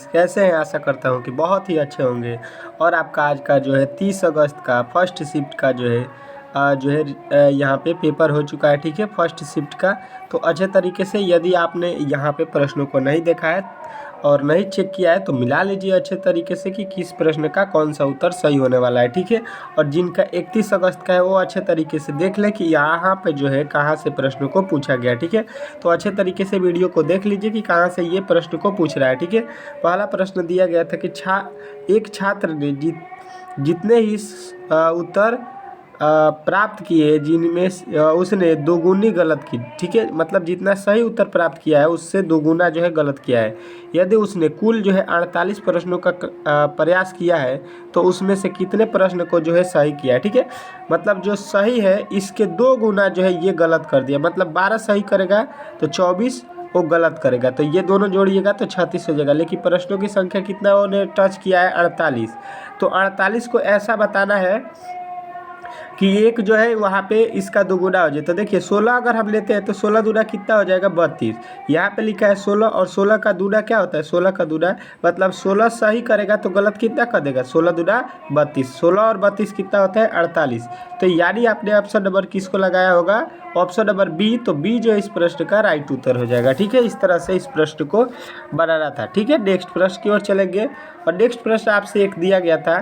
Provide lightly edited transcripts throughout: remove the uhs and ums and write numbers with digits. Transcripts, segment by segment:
कैसे हैं? आशा करता हूँ कि बहुत ही अच्छे होंगे। और आपका आज का जो है 30 अगस्त का फर्स्ट शिफ्ट का यहाँ पे पेपर हो चुका है, ठीक है, फर्स्ट शिफ्ट का। तो अच्छे तरीके से यदि आपने यहाँ पे प्रश्नों को नहीं देखा है और नहीं चेक किया है तो मिला लीजिए अच्छे तरीके से कि किस प्रश्न का कौन सा उत्तर सही होने वाला है, ठीक है। और जिनका 31 अगस्त का है वो अच्छे तरीके से देख लें कि यहाँ पे जो है कहाँ से प्रश्नों को पूछा गया, ठीक है। तो अच्छे तरीके से वीडियो को देख लीजिए कि कहाँ से ये प्रश्न को पूछ रहा है, ठीक है। पहला प्रश्न दिया गया था कि एक छात्र ने जितने ही उत्तर प्राप्त किए जिनमें उसने दोगुनी गलत की, ठीक है, मतलब जितना सही उत्तर प्राप्त किया है उससे दोगुना जो है गलत किया है। यदि उसने कुल जो है 48 प्रश्नों का प्रयास किया है तो उसमें से कितने प्रश्न को जो है सही किया है, ठीक है। मतलब जो सही है इसके 2 गुना जो है ये गलत कर दिया, मतलब 12 सही करेगा तो 24 वो गलत करेगा, तो ये दोनों जोड़िएगा तो 36 हो जाएगा। लेकिन प्रश्नों की संख्या कितना उन्हें टच किया है? 48। तो 48 को ऐसा बताना है कि एक जो है वहाँ पे इसका दोगुना हो जाए। तो देखिए 16 अगर हम लेते हैं तो 16 दूना कितना हो जाएगा? 32। यहाँ पे लिखा है 16 और 16 का दूना क्या होता है? 16 का दूना मतलब 16 सही करेगा तो गलत कितना कर देगा? 16 दूना 32। 16 और 32 कितना होता है? 48। तो यानी आपने ऑप्शन नंबर किसको लगाया होगा? Option number B. तो बी जो इस प्रश्न का राइट उत्तर हो जाएगा, ठीक है। इस तरह से इस प्रश्न को बनाना था, ठीक है। नेक्स्ट प्रश्न की ओर चलेंगे और नेक्स्ट प्रश्न आपसे एक दिया गया था,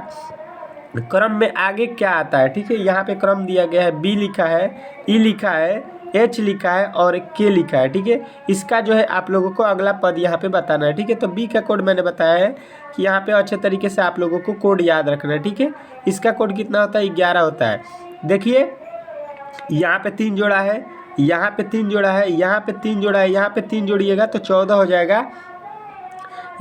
क्रम में आगे क्या आता है, ठीक है। यहाँ पे क्रम दिया गया है, बी लिखा है, ई लिखा है, एच लिखा है और के लिखा है, ठीक है। इसका जो है आप लोगों को अगला पद यहाँ पे बताना है, ठीक है। तो बी का कोड मैंने बताया है कि यहाँ पे अच्छे तरीके से आप लोगों को कोड याद रखना है, ठीक है। इसका कोड कितना होता है? 11 होता है। देखिए यहाँ पे 3 जोड़ा है, यहाँ पे 3 जोड़ा है, यहाँ पे 3 जोड़ा है, यहाँ पे 3 जोड़िएगा तो 14 हो जाएगा।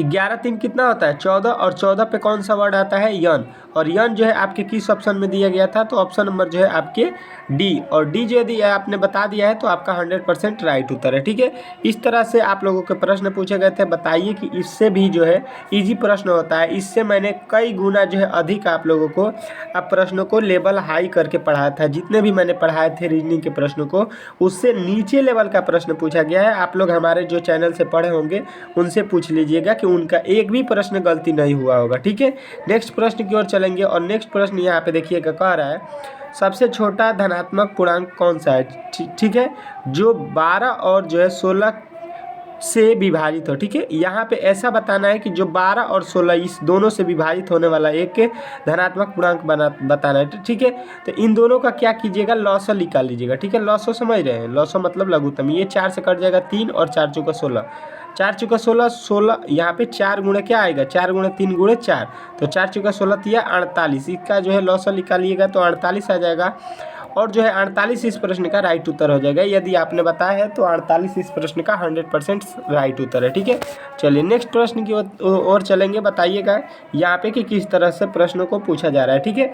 11 3 कितना होता है? 14। और 14 पे कौन सा वर्ड आता है? यन। और यन जो है आपके किस ऑप्शन में दिया गया था? तो ऑप्शन नंबर जो है आपके डी। और डी जो यदि आपने बता दिया है तो आपका 100% राइट उत्तर है, ठीक है। इस तरह से आप लोगों के प्रश्न पूछे गए थे। बताइए कि इससे भी जो है ईजी प्रश्न होता है, इससे मैंने कई गुना जो है अधिक आप लोगों को अब प्रश्नों को लेवल हाई करके पढ़ाया था। जितने भी मैंने पढ़ाए थे रीजनिंग के प्रश्नों को उससे नीचे लेवल का प्रश्न पूछा गया है। आप लोग हमारे जो चैनल से पढ़े होंगे उनसे पूछ लीजिएगा कि उनका एक भी प्रश्न गलती नहीं हुआ होगा, ठीक है। नेक्स्ट प्रश्न की ओर चलेंगे और नेक्स्ट प्रश्न यहाँ पे देखिएगा, कह रहा है सबसे छोटा धनात्मक पूर्णांक कौन सा है, ठीक है, जो 12 और जो है 16 से विभाजित हो, ठीक है। यहाँ पे ऐसा बताना है कि जो 12 और 16 इस दोनों से विभाजित होने वाला एक धनात्मक पूर्णांक बताना है, ठीक है। तो इन दोनों का क्या कीजिएगा? लॉसो निकाल लीजिएगा, ठीक है। लॉसो समझ रहे हैं? लॉसो मतलब लघुत्तम। ये 4 से कट जाएगा 3 और 4 चौका 16, 4 चौका 16, 16 यहाँ पे 4 गुणे क्या आएगा? 4 गुणे 3 गुणे 4, तो 4 चौका 16 तिया 48। इसका जो है लॉसो निकालिएगा तो 48 आ जाएगा। और जो है 48 इस प्रश्न का राइट उत्तर हो जाएगा। यदि आपने बताया है तो 48 इस प्रश्न का 100% राइट उत्तर है, ठीक है। चलिए नेक्स्ट प्रश्न की ओर चलेंगे। बताइएगा यहाँ पे कि किस तरह से प्रश्नों को पूछा जा रहा है, ठीक है।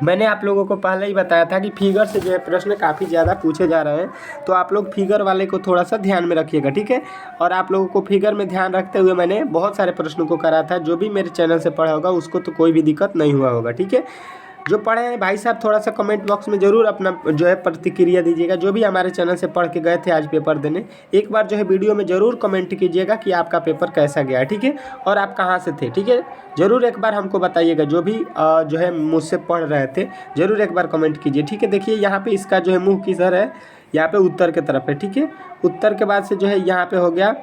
मैंने आप लोगों को पहले ही बताया था कि फिगर से जो है प्रश्न काफ़ी ज़्यादा पूछे जा रहे हैं, तो आप लोग फिगर वाले को थोड़ा सा ध्यान में रखिएगा, ठीक है। और आप लोगों को फिगर में ध्यान रखते हुए मैंने बहुत सारे प्रश्नों को करा था। जो भी मेरे चैनल से पढ़ा होगा उसको तो कोई भी दिक्कत नहीं हुआ होगा, ठीक है। जो पढ़े हैं भाई साहब थोड़ा सा कमेंट बॉक्स में ज़रूर अपना जो है प्रतिक्रिया दीजिएगा। जो भी हमारे चैनल से पढ़ के गए थे आज पेपर देने, एक बार जो है वीडियो में ज़रूर कमेंट कीजिएगा कि आपका पेपर कैसा गया, ठीक है, और आप कहाँ से थे, ठीक है। ज़रूर एक बार हमको बताइएगा। जो भी जो है मुझसे पढ़ रहे थे ज़रूर एक बार कमेंट कीजिए, ठीक है। देखिए यहाँ पे इसका जो है मुँह किधर है? यहाँ पे उत्तर की तरफ है, ठीक है। उत्तर के बाद से जो है यहाँ पे हो गया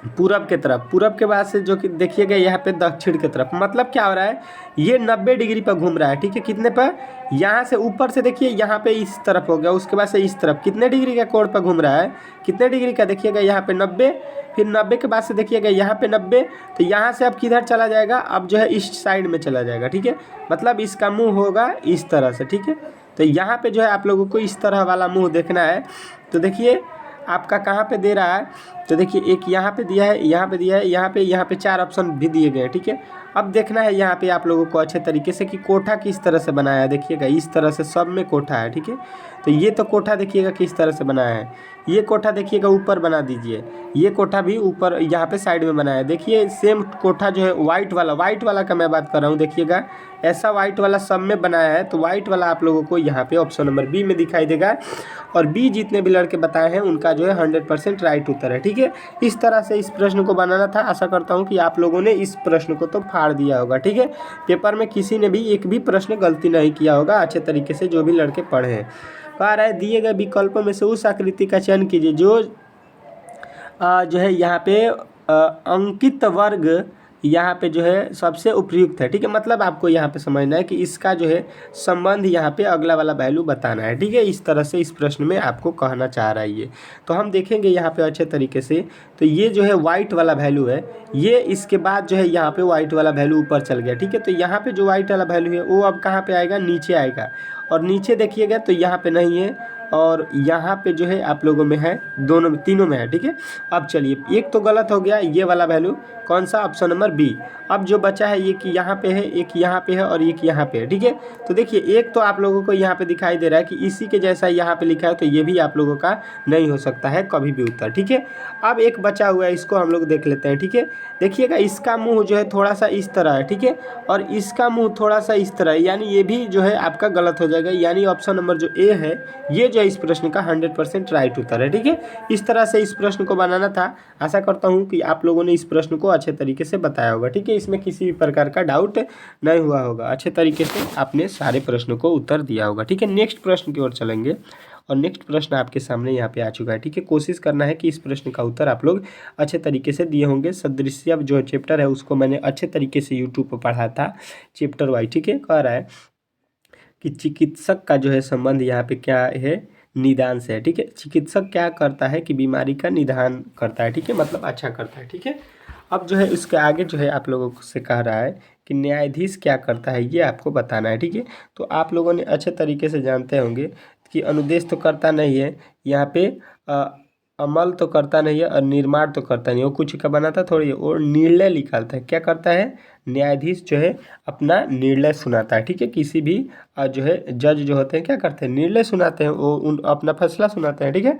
पूरब के तरफ, पूरब के बाद से जो कि देखिएगा यहाँ पे दक्षिण की तरफ। मतलब क्या हो रहा है? ये 90 डिग्री पर घूम रहा है, ठीक है। कितने पर? यहाँ से ऊपर से देखिए यहाँ पे इस तरफ हो गया, उसके बाद से इस तरफ कितने डिग्री का कोण पर घूम रहा है? कितने डिग्री का? देखिएगा यहाँ पे 90, फिर 90 के बाद से देखिएगा यहाँ पे 90। तो यहाँ से अब किधर चला जाएगा? अब जो है इस साइड में चला जाएगा, ठीक है। मतलब इसका मुँह होगा इस तरह से, ठीक है। तो यहाँ पे जो है आप लोगों को इस तरह वाला मुँह देखना है। तो देखिए आपका कहाँ पे दे रहा है? तो देखिए एक यहाँ पे दिया है, यहाँ पे दिया है, यहाँ पे 4 ऑप्शन भी दिए गए हैं, ठीक है। अब देखना है यहाँ पे आप लोगों को अच्छे तरीके से कि कोठा किस तरह से बनाया है। देखिएगा इस तरह से सब में कोठा है, ठीक है। तो ये तो कोठा देखिएगा किस तरह से बनाया है। ये कोठा देखिएगा ऊपर बना दीजिए, ये कोठा भी ऊपर यहाँ पे साइड में बनाया है। देखिए सेम कोठा जो है वाइट वाला का मैं बात कर रहा हूँ, देखिएगा ऐसा वाइट वाला सब में बनाया है। तो वाइट वाला आप लोगों को यहाँ पे ऑप्शन नंबर बी में दिखाई देगा। और बी जितने भी लड़के बताए हैं उनका जो है 100% राइट उत्तर है, ठीक है। ठीक है। इस तरह से इस प्रश्न को बनाना था। आशा करता हूँ कि आप लोगों ने इस प्रश्न को तो फाड़ दिया होगा, ठीक है। पेपर में किसी ने भी एक भी प्रश्न गलती नहीं किया होगा अच्छे तरीके से, जो भी लड़के पढ़े हैं। कह रहा है दिए गए विकल्पों में से उस आकृति का चयन कीजिए जो जो है यहाँ पे अंकित वर्ग यहाँ पे जो है सबसे उपयुक्त है, ठीक है। मतलब आपको यहाँ पे समझना है कि इसका जो है संबंध यहाँ पे अगला वाला वैल्यू बताना है, ठीक है। इस तरह से इस प्रश्न में आपको कहना चाह रहा है ये। तो हम देखेंगे यहाँ पे अच्छे तरीके से। तो ये जो है वाइट वाला वैल्यू है, ये इसके बाद जो है यहाँ पे वाइट वाला वैल्यू ऊपर चल गया, ठीक है। तो यहाँ पे जो वाइट वाला वैल्यू है वो अब कहाँ पे आएगा, नीचे आएगा। और नीचे देखिएगा तो यहाँ पे नहीं है, और यहाँ पे जो है आप लोगों में है, दोनों में तीनों में है, ठीक है। अब चलिए एक तो गलत हो गया ये वाला वैल्यू, कौन सा, ऑप्शन नंबर बी। अब जो बचा है एक यहाँ पे है, एक यहाँ पे है और एक यहाँ पे है, ठीक है। तो देखिए एक तो आप लोगों को यहाँ पे दिखाई दे रहा है कि इसी के जैसा यहाँ पे लिखा है, तो ये भी आप लोगों का नहीं हो सकता है कभी भी उत्तर, ठीक है। अब एक बचा हुआ है, इसको हम लोग देख लेते हैं, ठीक है। देखिएगा इसका मुँह जो है थोड़ा सा इस तरह है, ठीक है, और इसका मुँह थोड़ा सा इस तरह है, यानी ये भी जो है आपका गलत हो जाएगा। यानी ऑप्शन नंबर जो ए है ये जो इस प्रश्न का 100% राइट उत्तर है, ठीक है। इस तरह से इस प्रश्न को बनाना था। आशा करता हूँ कि आप लोगों ने इस प्रश्न को अच्छे तरीके से बताया होगा, ठीक है। इसमें किसी भी प्रकार का डाउट नहीं हुआ होगा, अच्छे तरीके से आपने सारे प्रश्नों को उत्तर दिया होगा, ठीक है। नेक्स्ट प्रश्न की ओर चलेंगे और नेक्स्ट प्रश्न आपके सामने यहाँ पे आ चुका है, ठीक है। कोशिश करना है कि इस प्रश्न का उत्तर आप लोग अच्छे तरीके से दिए होंगे। सदृश्य जो चैप्टर है उसको मैंने अच्छे तरीके से यूट्यूब पर पढ़ा था चैप्टर वाइज, ठीक है। कह रहा है कि चिकित्सक का जो है संबंध यहाँ पे क्या है, निदान से है, ठीक है। चिकित्सक क्या करता है कि बीमारी का निदान करता है, ठीक है, मतलब अच्छा करता है, ठीक है। अब जो है उसके आगे जो है आप लोगों से कह रहा है कि न्यायाधीश क्या करता है, ये आपको बताना है, ठीक है। तो आप लोगों ने अच्छे तरीके से जानते होंगे कि अनुदेश तो करता नहीं है यहाँ पे, अमल तो करता नहीं है और निर्माण तो करता नहीं है, वो कुछ का बनाता थोड़ी है, और निर्णय निकालता है। क्या करता है, न्यायाधीश जो है अपना निर्णय सुनाता है, ठीक है। किसी भी जो है जज जो होते हैं क्या करते हैं, निर्णय सुनाते हैं, वो उन अपना फैसला सुनाते हैं, ठीक है।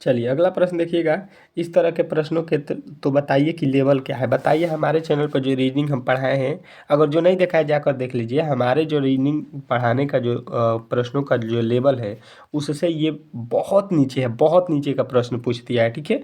चलिए अगला प्रश्न देखिएगा। इस तरह के प्रश्नों के तो बताइए कि लेवल क्या है। बताइए हमारे चैनल पर जो रीजनिंग हम पढ़ाए हैं, अगर जो नहीं देखा है जाकर देख लीजिए। हमारे जो रीजनिंग पढ़ाने का जो प्रश्नों का जो लेवल है उससे ये बहुत नीचे है, बहुत नीचे का प्रश्न पूछ दिया है, ठीक है।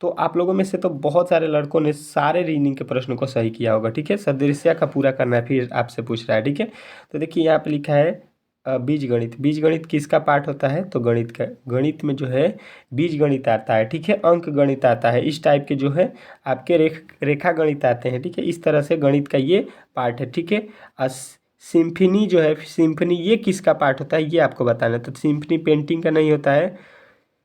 तो आप लोगों में से तो बहुत सारे लड़कों ने सारे रीजनिंग के प्रश्नों को सही किया होगा, ठीक है। सदृश्य का पूरा करना है, फिर आपसे पूछ रहा है, ठीक है। तो देखिए यहाँ पे लिखा है बीजगणित। बीजगणित किसका पार्ट होता है, तो गणित का। गणित में जो है बीजगणित आता है, ठीक है, अंक गणित आता है, इस टाइप के जो है आपके रेखा गणित आते हैं, ठीक है। इस तरह से गणित का ये पार्ट है, ठीक है। सिम्फनी जो है, सिम्फनी ये किसका पार्ट होता है ये आपको बताना है। तो सिम्फनी पेंटिंग का नहीं होता है,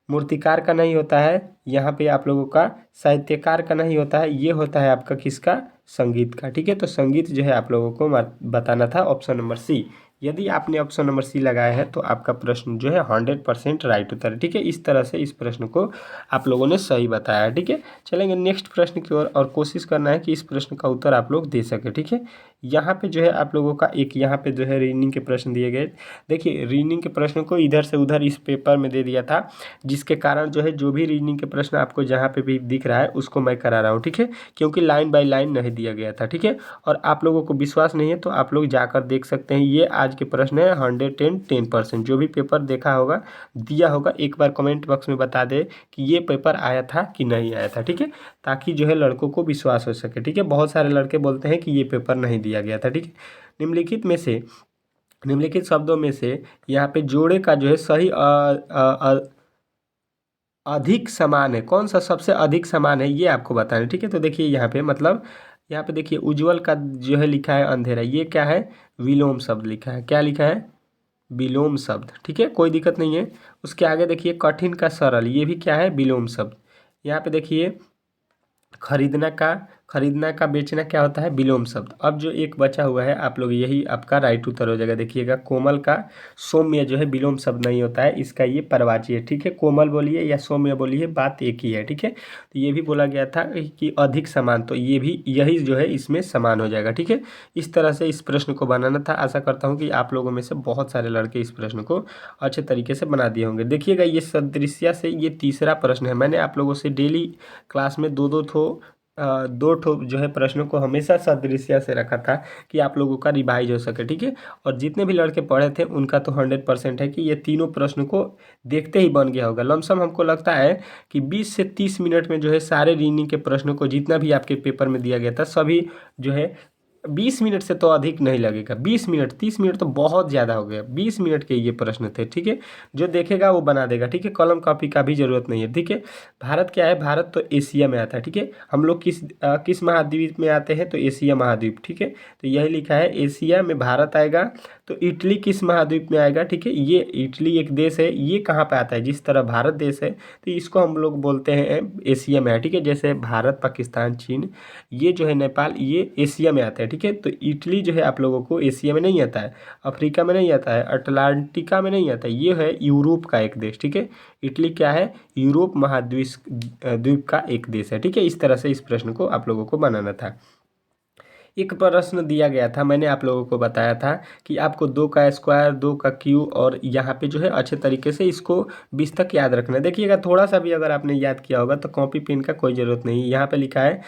मूर्तिकार का नहीं होता है, यहाँ पे आप लोगों का साहित्यकार का नहीं होता है, ये होता है आपका किसका, संगीत का, ठीक है। तो संगीत जो है आप लोगों को बताना था ऑप्शन नंबर सी। यदि आपने ऑप्शन नंबर सी लगाया है तो आपका प्रश्न जो है 100% राइट उत्तर है, ठीक है। इस तरह से इस प्रश्न को आप लोगों ने सही बताया है, ठीक है। चलेंगे नेक्स्ट प्रश्न की ओर और कोशिश करना है कि इस प्रश्न का उत्तर आप लोग दे सके, ठीक है। यहाँ पे जो है आप लोगों का एक यहाँ पे जो है रीजनिंग के प्रश्न दिए गए। देखिए रीजनिंग के प्रश्न को इधर से उधर इस पेपर में दे दिया था, जिसके कारण जो है जो भी रीजनिंग के प्रश्न आपको जहाँ पे भी दिख रहा है उसको मैं करा रहा हूँ, ठीक है, क्योंकि लाइन बाय लाइन नहीं दिया गया था, ठीक है। और आप लोगों को विश्वास नहीं है तो आप लोग जाकर देख सकते हैं। ये आज के प्रश्न है 110%। जो भी पेपर देखा होगा दिया होगा एक बार कमेंट बॉक्स में बता दे कि ये पेपर आया था कि नहीं आया था, ठीक है, ताकि जो है लड़कों को विश्वास हो सके, ठीक है। बहुत सारे लड़के बोलते हैं कि ये पेपर नहीं दिया गया था, ठीक है। निम्नलिखित शब्दों में से यहाँ पे जोड़े का जो है सही अधिक समान है, कौन सा सबसे अधिक समान है ये आपको बताना है, ठीक है। तो देखिए यहाँ पे मतलब यहाँ पे देखिए उज्जवल का जो है लिखा है अंधेरा, ये क्या है, विलोम शब्द लिखा है, क्या लिखा है, विलोम शब्द, ठीक है, कोई दिक्कत नहीं है। उसके आगे देखिए कठिन का सरल, ये भी क्या है, विलोम शब्द। यहाँ पे देखिए खरीदना का बेचना क्या होता है, विलोम शब्द। अब जो एक बचा हुआ है आप लोग यही आपका राइट उत्तर हो जाएगा। देखिएगा कोमल का सौम्य जो है विलोम शब्द नहीं होता है, इसका ये परवाची है, ठीक है। कोमल बोलिए या सौम्य बोलिए बात एक ही है, ठीक है। तो ये भी बोला गया था कि अधिक समान, तो ये भी यही जो है इसमें समान हो जाएगा, ठीक है। इस तरह से इस प्रश्न को बनाना था। आशा करता हूँ कि आप लोगों में से बहुत सारे लड़के इस प्रश्न को अच्छे तरीके से बना दिए होंगे। देखिएगा ये सदृश्य से ये तीसरा प्रश्न है। मैंने आप लोगों से डेली क्लास में दो दो दो ठो जो है प्रश्नों को हमेशा सदृश्य से रखा था कि आप लोगों का रिवाइज हो सके, ठीक है। और जितने भी लड़के पढ़े थे उनका तो 100% है कि ये तीनों प्रश्न को देखते ही बन गया होगा। लमसम हमको लगता है कि 20 से 30 मिनट में जो है सारे रीजनिंग के प्रश्नों को जितना भी आपके पेपर में दिया गया था सभी जो है 20 मिनट से तो अधिक नहीं लगेगा। 20 मिनट, 30 मिनट तो बहुत ज़्यादा हो गया। 20 मिनट के ये प्रश्न थे, ठीक है। जो देखेगा वो बना देगा, ठीक है। कलम कॉपी का भी ज़रूरत नहीं है, ठीक है। भारत क्या है, भारत तो एशिया में आता है, ठीक है। हम लोग किस महाद्वीप में आते हैं, तो एशिया महाद्वीप, ठीक है। तो यही लिखा है एशिया में भारत आएगा। तो इटली किस महाद्वीप में आएगा, ठीक है। ये इटली एक देश है, ये कहाँ पे आता है, जिस तरह भारत देश है तो इसको हम लोग बोलते हैं एशिया में है, ठीक है। जैसे भारत, पाकिस्तान, चीन, ये जो है नेपाल, ये एशिया में आता है, ठीक है। तो इटली जो है आप लोगों को एशिया में नहीं आता है, अफ्रीका में नहीं आता है, अटलांटिका में नहीं आता है, ये है यूरोप का एक देश, ठीक है। इटली क्या है, यूरोप महाद्वीप द्वीप का एक देश है, ठीक है। इस तरह से इस प्रश्न को आप लोगों को बनाना था। एक प्रश्न दिया गया था, मैंने आप लोगों को बताया था कि आपको 2 का स्क्वायर, 2 का क्यूब और यहाँ पे जो है अच्छे तरीके से इसको 20 तक याद रखना है। देखिएगा थोड़ा सा भी अगर आपने याद किया होगा तो कॉपी पेन का कोई ज़रूरत नहीं। यहाँ पे लिखा है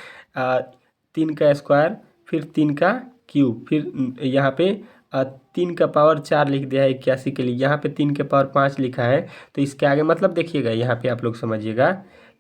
3 का स्क्वायर, फिर 3 का क्यूब, फिर यहाँ पे 3 का पावर 4 लिख दिया है 81 के लिए, यहाँ पे 3 के पावर 5 लिखा है। तो इसके आगे मतलब देखिएगा यहाँ पे आप लोग समझिएगा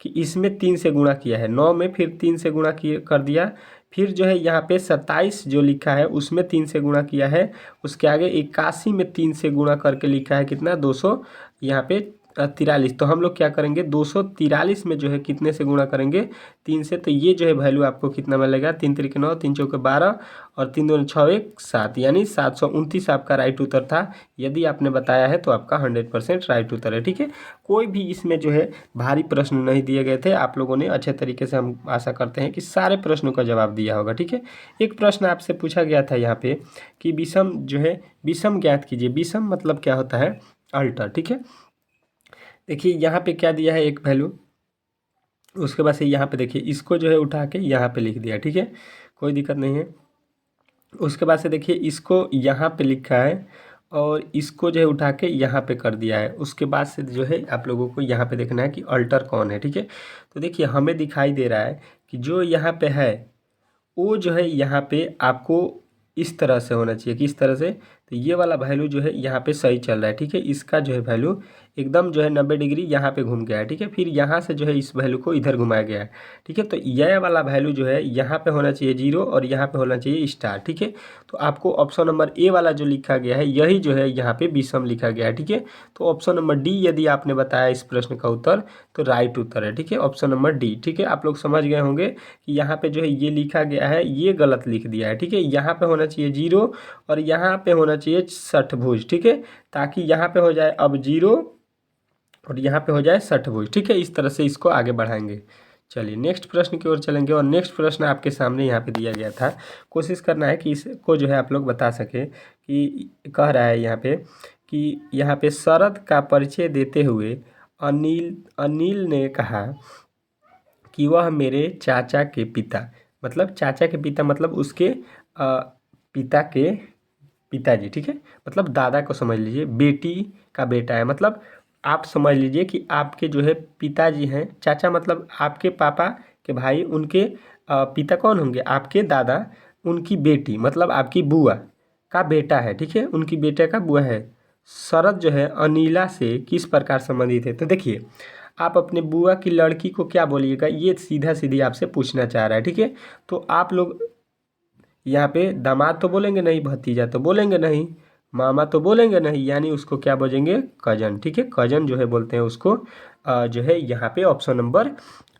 कि इसमें 3 से गुणा किया है 9 में, फिर 3 से गुणा किए कर दिया, फिर जो है यहाँ पे 27 जो लिखा है उसमें 3 से गुणा किया है, उसके आगे 81 में 3 से गुणा करके लिखा है कितना 200, यहाँ पे 43। तो हम लोग क्या करेंगे 243 में जो है कितने से गुणा करेंगे 3 से। तो ये जो है वैल्यू आपको कितना मिलेगा, 3 त्रिक 9, 3 चौके 12 और 3 दूनी 6 1 7, यानी 729 आपका राइट उत्तर था। यदि आपने बताया है तो आपका 100% राइट उत्तर है, ठीक है। कोई भी इसमें जो है भारी प्रश्न नहीं दिए गए थे। आप लोगों ने अच्छे तरीके से, हम आशा करते हैं कि सारे प्रश्नों का जवाब दिया होगा, ठीक है। एक प्रश्न आपसे पूछा गया था यहाँ पे कि विषम जो है, विषम ज्ञात कीजिए। विषम मतलब क्या होता है, अल्टर, ठीक है। देखिए यहाँ पे क्या दिया है एक वैल्यू, उसके बाद से यहाँ पे देखिए इसको जो है उठा के यहाँ पे लिख दिया, ठीक है, कोई दिक्कत नहीं है। उसके बाद से देखिए इसको यहाँ पे लिखा है और इसको जो है उठा के यहाँ पे कर दिया है। उसके बाद से जो है आप लोगों को यहाँ पे देखना है कि अल्टर कौन है, ठीक है। तो देखिए हमें दिखाई दे रहा है कि जो यहाँ पे है वो जो है यहाँ पे आपको इस तरह से होना चाहिए कि इस तरह से। तो ये वाला वैल्यू जो है यहाँ पे सही चल रहा है, ठीक है। इसका जो है वैल्यू एकदम जो है 90 डिग्री यहाँ पे घूम गया है, ठीक है। फिर यहाँ से जो है इस वैल्यू को इधर घुमाया गया है, ठीक है। तो यह वाला वैल्यू जो है यहाँ पे होना चाहिए 0 और यहाँ पे होना चाहिए स्टार, ठीक है। तो आपको ऑप्शन नंबर ए वाला जो लिखा गया है यही जो है यहाँ पे विषम लिखा गया है, ठीक है। तो ऑप्शन नंबर डी यदि आपने बताया इस प्रश्न का उत्तर तो राइट उत्तर है, ठीक है। ऑप्शन नंबर डी, ठीक है। आप लोग समझ गए होंगे कि यहाँ पे जो है ये लिखा गया है ये गलत लिख दिया है, ठीक है। यहाँ पे होना चाहिए 0 और यहाँ पे होना चाहिए षटभुज, ठीक है। ताकि यहाँ पे हो जाए अब 0 और यहाँ पे हो जाए षटभुज, ठीक है। इस तरह से इसको आगे बढ़ाएंगे। चलिए नेक्स्ट प्रश्न की ओर चलेंगे और नेक्स्ट प्रश्न आपके सामने यहाँ पे दिया गया था। कोशिश करना है कि इसको जो है आप लोग बता सके कि कह रहा है यहाँ पे कि यहाँ पे शरद का परिचय देते हुए अनिल अनिल ने कहा कि वह मेरे चाचा के पिता, मतलब चाचा के पिता मतलब उसके पिता के पिताजी, ठीक है। मतलब दादा को समझ लीजिए, बेटी का बेटा है, मतलब आप समझ लीजिए कि आपके जो है पिताजी हैं, चाचा मतलब आपके पापा के भाई, उनके पिता कौन होंगे, आपके दादा, उनकी बेटी मतलब आपकी बुआ का बेटा है, ठीक है। उनकी बेटे का बुआ है। शरद जो है अनिला से किस प्रकार संबंधित है। तो देखिए आप अपने बुआ की लड़की को क्या बोलिएगा, ये सीधा सीधी आपसे पूछना चाह रहा है, ठीक है। तो आप लोग यहाँ पे दामाद तो बोलेंगे नहीं, भतीजा तो बोलेंगे नहीं, मामा तो बोलेंगे नहीं, यानी उसको क्या बोलेंगे, कजन, ठीक है। कजन जो है बोलते हैं उसको जो है यहाँ पे ऑप्शन नंबर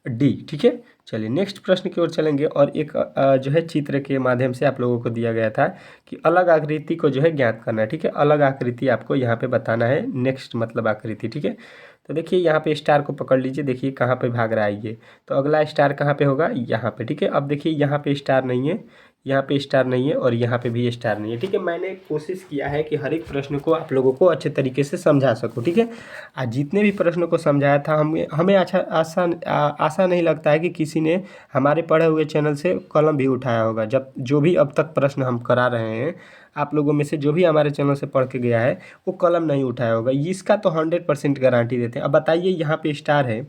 डी, ठीक है। चलिए नेक्स्ट प्रश्न की ओर चलेंगे और एक जो है चित्र के माध्यम से आप लोगों को दिया गया था कि अलग आकृति को जो है ज्ञात करना है, ठीक है। अलग आकृति आपको यहाँ पे बताना है, नेक्स्ट मतलब आकृति, ठीक है। तो देखिए यहाँ पे स्टार को पकड़ लीजिए, देखिए कहाँ पे भाग रहा है ये, तो अगला स्टार कहाँ पे होगा, यहाँ पे, ठीक है। अब देखिए यहाँ पे स्टार नहीं है, यहाँ पे स्टार नहीं है और यहाँ पे भी स्टार नहीं है, ठीक है। मैंने कोशिश किया है कि हर एक प्रश्न को आप लोगों को अच्छे तरीके से समझा सकूँ, ठीक है। आज जितने भी प्रश्नों को समझाया था हमें अच्छा आशा नहीं लगता है कि किसी ने हमारे पढ़े हुए चैनल से कलम भी उठाया होगा। जब जो भी अब तक प्रश्न हम करा रहे हैं, आप लोगों में से जो भी हमारे चैनल से पढ़ के गया है वो कलम नहीं उठाया होगा, इसका तो 100% गारंटी देते हैं। अब बताइए यहाँ पे स्टार है,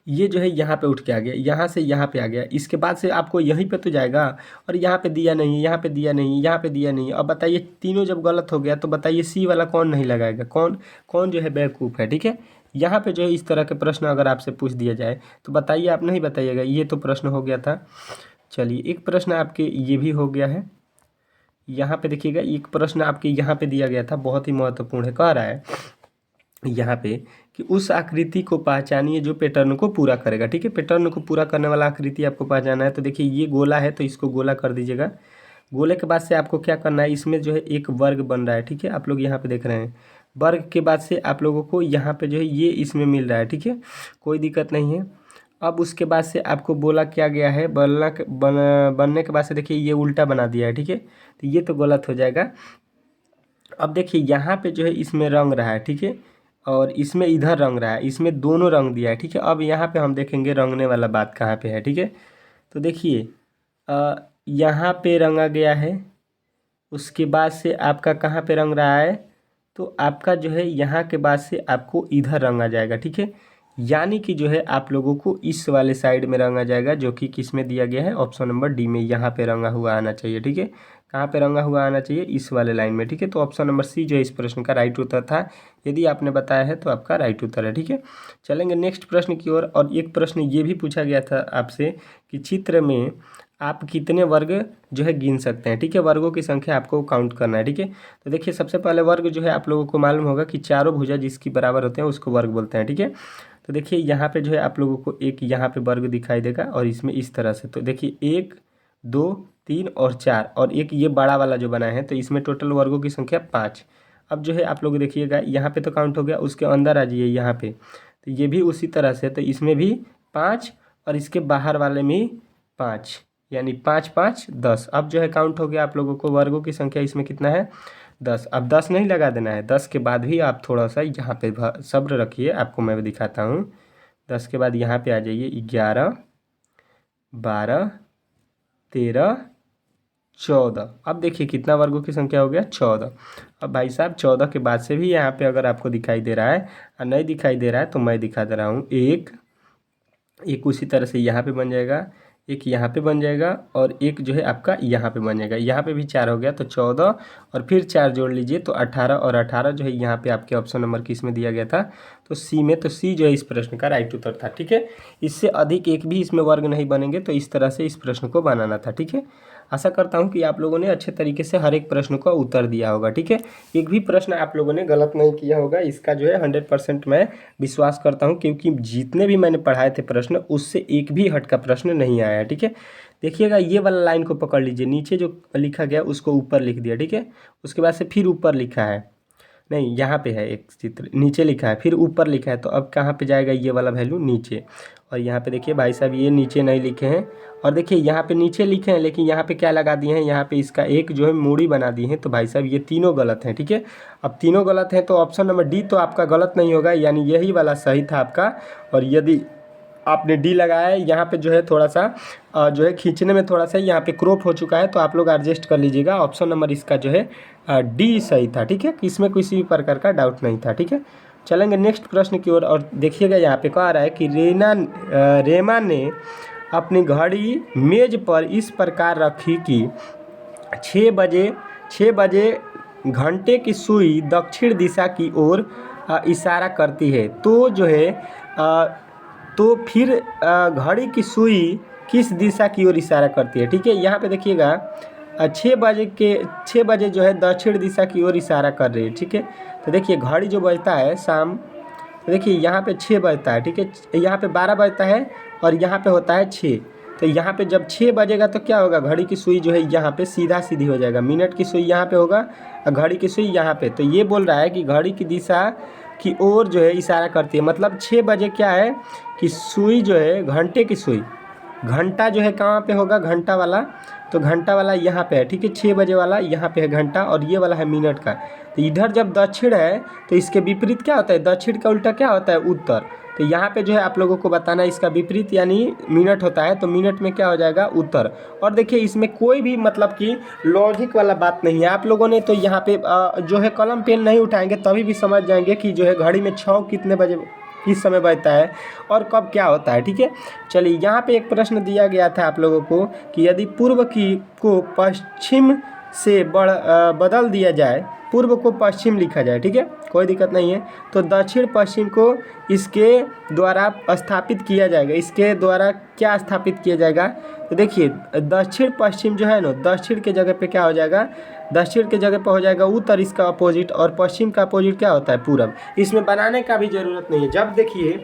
ये जो है यहाँ पे उठ के आ गया, यहाँ से यहाँ पे आ गया, इसके बाद से आपको यहीं पे तो जाएगा, और यहाँ पे दिया नहीं, यहाँ पे दिया नहीं, यहाँ पे दिया नहीं। अब बताइए तीनों जब गलत हो गया तो बताइए सी वाला कौन नहीं लगाएगा, कौन कौन जो है बेवकूफ़ है, ठीक है। यहाँ पे जो है इस तरह के प्रश्न अगर आपसे पूछ दिया जाए तो बताइए, आप नहीं बताइएगा। ये तो प्रश्न हो गया था। चलिए एक प्रश्न आपके ये भी हो गया है। यहाँ पे देखिएगा एक प्रश्न आपके यहाँ पे दिया गया था, बहुत ही महत्वपूर्ण है। कह रहा है यहाँ पे कि उस आकृति को पहचानिए जो पैटर्न को पूरा करेगा, ठीक है। पैटर्न को पूरा करने वाला आकृति आपको पहचानना है। तो देखिए ये गोला है तो इसको गोला कर दीजिएगा। गोले के बाद से आपको क्या करना है, इसमें जो है एक वर्ग बन रहा है, ठीक है। आप लोग यहाँ पे देख रहे हैं वर्ग के बाद से आप लोगों को यहाँ पे जो है ये इसमें मिल रहा है, ठीक है, कोई दिक्कत नहीं है। अब उसके बाद से आपको बोला क्या गया है, बनने के बाद से देखिए ये उल्टा बना दिया है, ठीक है। तो ये तो गलत हो जाएगा। अब देखिए यहाँ पे जो है इसमें रंग रहा है, ठीक है, और इसमें इधर रंग रहा है, इसमें दोनों रंग दिया है, ठीक है। अब यहाँ पे हम देखेंगे रंगने वाला बात कहाँ पे है, ठीक है। तो देखिए यहाँ पे रंगा गया है, उसके बाद से आपका कहाँ पे रंग रहा है, तो आपका जो है यहाँ के बाद से आपको इधर रंगा जाएगा, ठीक है। यानी कि जो है आप लोगों को इस वाले साइड में रंगा जाएगा, जो कि किस में दिया गया है, ऑप्शन नंबर डी में। यहाँ पे रंगा हुआ आना चाहिए, ठीक है। कहाँ पे रंगा हुआ आना चाहिए, इस वाले लाइन में, ठीक है। तो ऑप्शन नंबर सी जो है इस प्रश्न का राइट उत्तर था। यदि आपने बताया है तो आपका राइट उत्तर है, ठीक है। चलेंगे नेक्स्ट प्रश्न की ओर। और एक प्रश्न ये भी पूछा गया था आपसे कि चित्र में आप कितने वर्ग जो है गिन सकते हैं, ठीक है। वर्गों की संख्या आपको काउंट करना है, ठीक है। तो देखिए सबसे पहले वर्ग जो है आप लोगों को मालूम होगा कि चारों भुजा जिसकी बराबर होते हैं उसको वर्ग बोलते हैं, ठीक है। तो देखिए यहाँ पे जो है आप लोगों को एक यहाँ पे वर्ग दिखाई देगा, और इसमें इस तरह से। तो देखिए 1 2 3 और 4, और एक ये बड़ा वाला जो बना है, तो इसमें टोटल वर्गों की संख्या 5। अब जो है आप लोग देखिएगा यहाँ पे तो काउंट हो गया, उसके अंदर आ जाइए यहाँ पे, तो ये भी उसी तरह से, तो इसमें भी 5 और इसके बाहर वाले में 5, यानी 5 5 10। अब जो है काउंट हो गया आप लोगों को वर्गों की संख्या, इसमें कितना है 10। अब 10 नहीं लगा देना है, 10 के बाद भी आप थोड़ा सा यहाँ पे सब्र रखिए, आपको मैं दिखाता हूँ। 10 के बाद यहाँ पे आ जाइए 11 12 13 14। अब देखिए कितना वर्गों की संख्या हो गया 14। अब भाई साहब 14 के बाद से भी यहाँ पे अगर आपको दिखाई दे रहा है और नहीं दिखाई दे रहा है तो मैं दिखा दे रहा हूँ। एक उसी तरह से यहाँ पे बन जाएगा, एक यहाँ पे बन जाएगा, और एक जो है आपका यहाँ पे बन जाएगा। यहाँ पे भी 4 हो गया, तो 14 और फिर 4 जोड़ लीजिए तो 18, और 18 जो है यहाँ पे आपके ऑप्शन नंबर किस में दिया गया था, तो सी में। तो सी जो है इस प्रश्न का राइट उत्तर था, ठीक है। इससे अधिक एक भी इसमें वर्ग नहीं बनेंगे, तो इस तरह से इस प्रश्न को बनाना था, ठीक है। आशा करता हूँ कि आप लोगों ने अच्छे तरीके से हर एक प्रश्न का उत्तर दिया होगा, ठीक है। एक भी प्रश्न आप लोगों ने गलत नहीं किया होगा, इसका जो है 100% मैं विश्वास करता हूँ, क्योंकि जितने भी मैंने पढ़ाए थे प्रश्न उससे एक भी हट का प्रश्न नहीं आया है, ठीक है। देखिएगा ये वाला लाइन को पकड़ लीजिए, नीचे जो लिखा गया उसको ऊपर लिख दिया, ठीक है। उसके बाद से फिर ऊपर लिखा है, नहीं यहाँ पे है एक चित्र, नीचे लिखा है फिर ऊपर लिखा है, तो अब कहाँ पे जाएगा ये वाला वैल्यू नीचे। और यहाँ पे देखिए भाई साहब ये नीचे नहीं लिखे हैं, और देखिए यहाँ पे नीचे लिखे हैं लेकिन यहाँ पे क्या लगा दिए हैं, यहाँ पे इसका एक जो है मूड़ी बना दी है। तो भाई साहब ये तीनों गलत हैं, ठीक है। अब तीनों गलत हैं तो ऑप्शन नंबर डी तो आपका गलत नहीं होगा, यानी यही वाला सही था आपका। और यदि आपने डी लगाया है, यहाँ पे जो है थोड़ा सा जो है खींचने में थोड़ा सा यहाँ पे क्रॉप हो चुका है, तो आप लोग एडजस्ट कर लीजिएगा। ऑप्शन नंबर इसका जो है डी सही था, ठीक है। इसमें किसी भी प्रकार का डाउट नहीं था, ठीक है। चलेंगे नेक्स्ट प्रश्न की ओर। और देखिएगा यहाँ पे कह रहा है कि रेमा ने अपनी घड़ी मेज पर इस प्रकार रखी कि 6 बजे घंटे की सुई दक्षिण दिशा की ओर इशारा करती है। तो जो है तो फिर घड़ी की सुई किस दिशा की ओर इशारा करती है, ठीक है। यहाँ पे देखिएगा 6 बजे जो है दक्षिण दिशा की ओर इशारा कर रही है, ठीक है। तो देखिए घड़ी जो बजता है शाम, तो देखिए यहाँ पे 6 बजता है, ठीक है। यहाँ पे 12 बजता है और यहाँ पे होता है 6। तो यहाँ पे जब 6 बजेगा तो क्या होगा, घड़ी की सुई जो है यहाँ पे सीधा सीधी हो जाएगा, मिनट की सुई यहाँ पे होगा और घड़ी की सुई यहाँ पे। तो ये बोल रहा है कि घड़ी की दिशा की ओर जो है इशारा करती है, मतलब 6 बजे क्या है कि सुई जो है घंटे की सुई, घंटा जो है कहाँ पे होगा, घंटा वाला, तो घंटा वाला यहाँ पे है, ठीक है। 6 बजे वाला यहाँ पे है घंटा, और ये वाला है मिनट का। तो इधर जब दक्षिण है तो इसके विपरीत क्या होता है, दक्षिण का उल्टा क्या होता है, उत्तर। तो यहाँ पे जो है आप लोगों को बताना है इसका विपरीत, यानी मिनट होता है, तो मिनट में क्या हो जाएगा, उत्तर। और देखिए इसमें कोई भी मतलब कि लॉजिक वाला बात नहीं है। आप लोगों ने तो यहाँ पे जो है कलम पेन नहीं उठाएंगे तभी भी समझ जाएंगे कि जो है घड़ी में 6 कितने बजे किस समय बजता है और कब क्या होता है, ठीक है। चलिए यहाँ पे एक प्रश्न दिया गया था आप लोगों को कि यदि पूर्व की को पश्चिम से बदल दिया जाए, पूर्व को पश्चिम लिखा जाए, ठीक है, कोई दिक्कत नहीं है, तो दक्षिण पश्चिम को इसके द्वारा स्थापित किया जाएगा। इसके द्वारा क्या स्थापित किया जाएगा, तो देखिए दक्षिण पश्चिम जो है ना, दक्षिण के जगह पे क्या हो जाएगा, दक्षिण के जगह पे हो जाएगा उत्तर, इसका अपोजिट, और पश्चिम का अपोजिट क्या होता है, पूरब। इसमें बनाने का भी ज़रूरत नहीं है। जब देखिए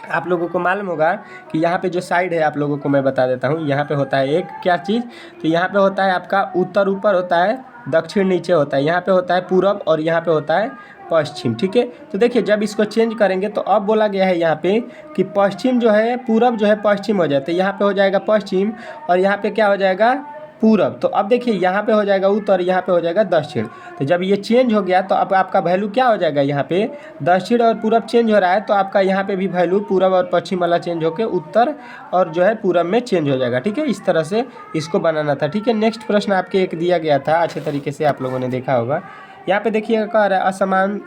आप लोगों को मालूम होगा कि यहाँ पे जो साइड है, आप लोगों को मैं बता देता हूँ, यहाँ पे होता है एक क्या चीज़, तो यहाँ पे होता है आपका उत्तर ऊपर होता है, दक्षिण नीचे होता है, यहाँ पे होता है पूरब और यहाँ पे होता है पश्चिम, ठीक है। तो देखिए जब इसको चेंज करेंगे तो अब बोला गया है यहाँ पे कि पश्चिम जो है, पूरब जो है पश्चिम हो जाता है, यहाँ पे हो जाएगा पश्चिम और यहाँ पे क्या हो जाएगा, पूरब। तो अब देखिए यहाँ पे हो जाएगा उत्तर, यहाँ पे हो जाएगा दक्षिण। तो जब ये चेंज हो गया तो अब आपका वैल्यू क्या हो जाएगा, यहाँ पे दक्षिण और पूरब चेंज हो रहा है, तो आपका यहाँ पे भी वैल्यू पूरब और पश्चिम वाला चेंज होकर उत्तर और जो है पूरब में चेंज हो जाएगा, ठीक है। इस तरह से इसको बनाना था, ठीक है। नेक्स्ट प्रश्न आपके एक दिया गया था, अच्छे तरीके से आप लोगों ने देखा होगा। यहाँ पे देखिएगा कह रहा है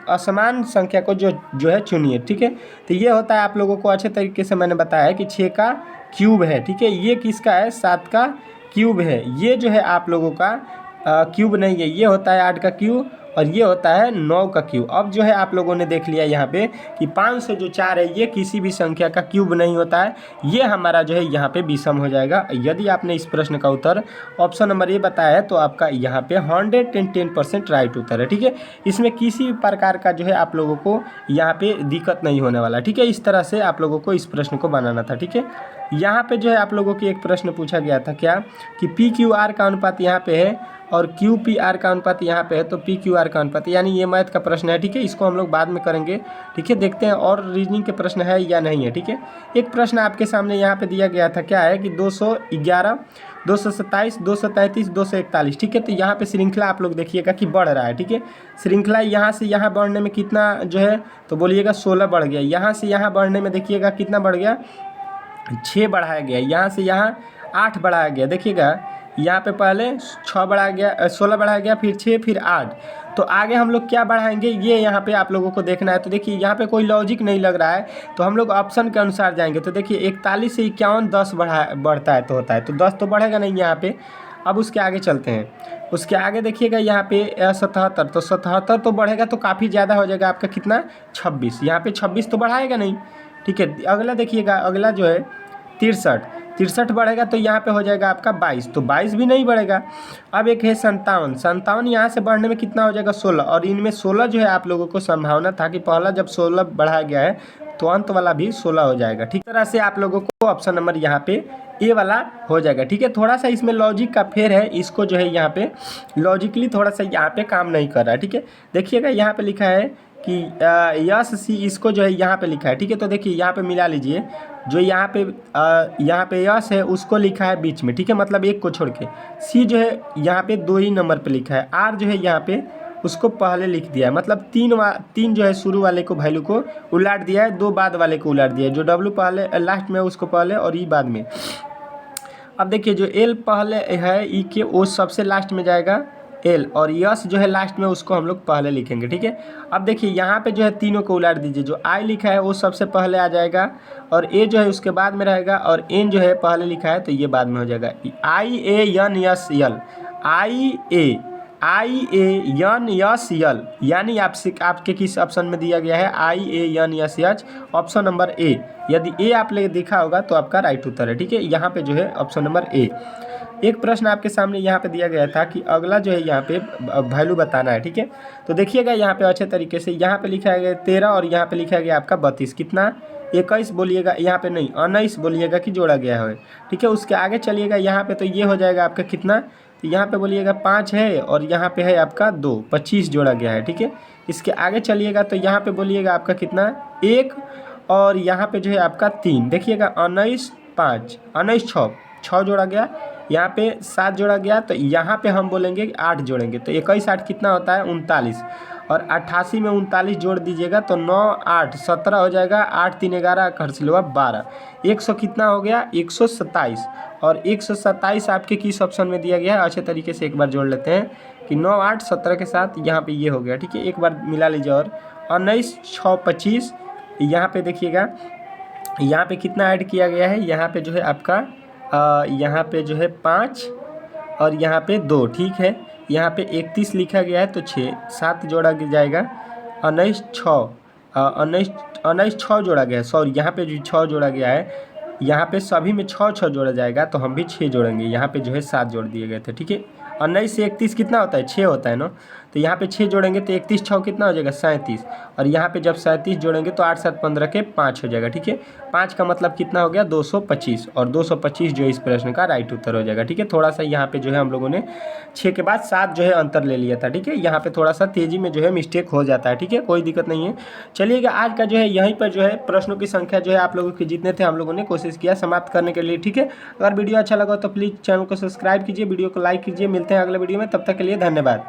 असमान संख्या को जो है चुनिए, ठीक है। तो ये होता है आप लोगों को अच्छे तरीके से मैंने बताया है कि 6 का क्यूब है, ठीक है। ये किसका है, 7 का क्यूब है। ये जो है आप लोगों का क्यूब नहीं है, ये होता है 8 का क्यूब और ये होता है 9 का क्यूब। अब जो है आप लोगों ने देख लिया यहाँ पे कि 5 से जो 4 है ये किसी भी संख्या का क्यूब नहीं होता है, ये हमारा जो है यहाँ पे विषम हो जाएगा। यदि आपने इस प्रश्न का उत्तर ऑप्शन नंबर ए बताया है तो आपका यहाँ पे 110% राइट उत्तर है, ठीक है। इसमें किसी भी प्रकार का जो है आप लोगों को यहाँ पे दिक्कत नहीं होने वाला, ठीक है। इस तरह से आप लोगों को इस प्रश्न को बनाना था, ठीक है। यहाँ पे जो है आप लोगों की एक प्रश्न पूछा गया था क्या, कि पी क्यू आर का अनुपात यहाँ पे है और क्यू पी आर का अनुपात यहाँ पे है, तो पी क्यू आर का अनुपात, यानी ये मैथ का प्रश्न है, ठीक है। इसको हम लोग बाद में करेंगे, ठीक है। देखते हैं और रीजनिंग के प्रश्न है या नहीं है, ठीक है। एक प्रश्न आपके सामने यहाँ पे दिया गया था, क्या है कि 211, 227, 233, 241, ठीक है। तो यहाँ पे श्रृंखला आप लोग देखिएगा कि बढ़ रहा है, ठीक है। श्रृंखला यहाँ से यहाँ बढ़ने में कितना जो है, तो बोलिएगा 16 बढ़ गया। यहाँ से यहाँ बढ़ने में देखिएगा कितना बढ़ गया, 6 बढ़ाया गया। यहाँ से यहाँ 8 बढ़ाया गया, देखिएगा यहाँ पे पहले 6 बढ़ाया गया, 16 बढ़ाया गया, फिर 6, फिर 8। तो आगे हम लोग क्या बढ़ाएंगे ये यहाँ पे आप लोगों को देखना है। तो देखिए यहाँ पे कोई लॉजिक नहीं लग रहा है, तो हम लोग ऑप्शन के अनुसार जाएंगे। तो देखिए 41 से 51 10 बढ़ता है तो होता है, तो 10 तो बढ़ेगा नहीं यहाँ पे। अब उसके आगे चलते हैं, उसके आगे देखिएगा यहाँ पे 77, तो 77 तो बढ़ेगा तो काफ़ी ज़्यादा हो जाएगा आपका कितना, 26। यहाँ पे 26 तो बढ़ाएगा नहीं, ठीक है। अगला देखिएगा, अगला जो है 63 बढ़ेगा तो यहाँ पे हो जाएगा आपका 22, तो 22 भी नहीं बढ़ेगा। अब एक है 57, यहाँ से बढ़ने में कितना हो जाएगा, 16, और इनमें 16 जो है आप लोगों को संभावना था कि पहला जब 16 बढ़ाया गया है तो अंत वाला भी 16 हो जाएगा, ठीक तरह से आप लोगों को ऑप्शन नंबर यहाँ पे ए वाला हो जाएगा, ठीक है। थोड़ा सा इसमें लॉजिक का फेर है, इसको जो है यहाँ पे लॉजिकली थोड़ा सा यहाँ पे काम नहीं कर रहा है, ठीक है। देखिएगा यहाँ पे लिखा है कि यस सी, इसको जो है यहाँ पे लिखा है, ठीक है। तो देखिए यहाँ पे मिला लीजिए, जो यहाँ पे यस है उसको लिखा है बीच में, ठीक है, मतलब एक को छोड़ के। सी जो है यहाँ पे 2 ही नंबर पे लिखा है। आर जो है यहाँ पे उसको पहले लिख दिया है, मतलब 3 जो है शुरू वाले को वैल्यू को उलाट दिया है, 2 बाद वाले को उलाट दिया है। जो डब्ल्यू पहले लास्ट में उसको पहले और ई बाद में। अब देखिए जो एल पहले है ई के, वो सबसे लास्ट में जाएगा एल, और यस जो है लास्ट में उसको हम लोग पहले लिखेंगे, ठीक है। अब देखिए यहाँ पे जो है तीनों को उलाट दीजिए, जो आई लिखा है वो सबसे पहले आ जाएगा और ए जो है उसके बाद में रहेगा, और एन जो है पहले लिखा है तो ये बाद में हो जाएगा। I A N S L, I A N S L, यानी आपके किस ऑप्शन में दिया गया है, I A N S H, option number A. यदि ए आप ले देखा होगा तो आपका राइट उत्तर है, ठीक है। यहाँ पे जो है ऑप्शन नंबर ए। एक प्रश्न आपके सामने यहाँ पे दिया गया था कि अगला जो है यहाँ पे वैल्यू बताना है, ठीक है। तो देखिएगा यहाँ पे अच्छे तरीके से यहाँ पे लिखा गया 13 और यहाँ पे लिखा गया आपका 32, कितना 21 बोलिएगा, यहाँ पे नहीं 19 बोलिएगा कि जोड़ा गया है, ठीक है। उसके आगे चलिएगा यहाँ पे तो ये हो जाएगा आपका कितना, तो यहाँ पे बोलिएगा 5 है और यहाँ पे है आपका 2, 25 जोड़ा गया है, ठीक है। इसके आगे चलिएगा तो यहाँ पे बोलिएगा आपका कितना 1 और यहाँ पे जो है आपका 3, देखिएगा 19 5, 19 6 जोड़ा गया, यहाँ पे 7 जोड़ा गया, तो यहाँ पे हम बोलेंगे 8 जोड़ेंगे, तो 21 8 कितना होता है 39, और 88 में 39 जोड़ दीजिएगा तो 9 8 17 हो जाएगा, 8 3 11 खर्च लो 12, 100 कितना हो गया 127, और 127 आपके किस ऑप्शन में दिया गया है, अच्छे तरीके से एक बार जोड़ लेते हैं कि 9 8 17 के साथ यहाँ पे ये हो गया, ठीक है। एक बार मिला लीजिए, और 19 6 25 यहाँ पे देखिएगा, यहाँ पे कितना ऐड किया गया है, यहाँ पे जो है आपका यहाँ पे जो है 5 और यहाँ पे 2, ठीक है। यहाँ पे 31 लिखा गया है तो 6, 7 जोड़ा जाएगा, 19 6 19 19 6 जोड़ा गया है, सॉरी यहाँ पे जो 6 जोड़ा गया है, यहाँ पे सभी में 6 6 जोड़ा जाएगा तो हम भी 6 जोड़ेंगे। यहाँ पे जो है 7 जोड़ दिए गए थे, ठीक है। 19 से 31 कितना होता है, 6 होता है ना, तो यहाँ पे 6 जोड़ेंगे तो 31 6 कितना हो जाएगा, 37। और यहाँ पे जब 37 जोड़ेंगे तो 8 7 15 के 5 हो जाएगा, ठीक है। 5 का मतलब कितना हो गया, 225, और 225 जो है इस प्रश्न का राइट उत्तर हो जाएगा, ठीक है। थोड़ा सा यहाँ पे जो है हम लोगों ने 6 के बाद 7 जो है अंतर ले लिया था, ठीक है। यहाँ पे थोड़ा सा तेज़ी में जो है मिस्टेक हो जाता है, ठीक है, कोई दिक्कत नहीं है। चलिएगा, आज का जो है यहीं पर जो है प्रश्नों की संख्या जो है आप लोगों के जितने थे हम लोगों ने कोशिश किया समाप्त करने के लिए, ठीक है। अगर वीडियो अच्छा लगा तो प्लीज़ चैनल को सब्सक्राइब कीजिए, वीडियो को लाइक कीजिए। मिलते हैं अगले वीडियो में, तब तक के लिए धन्यवाद।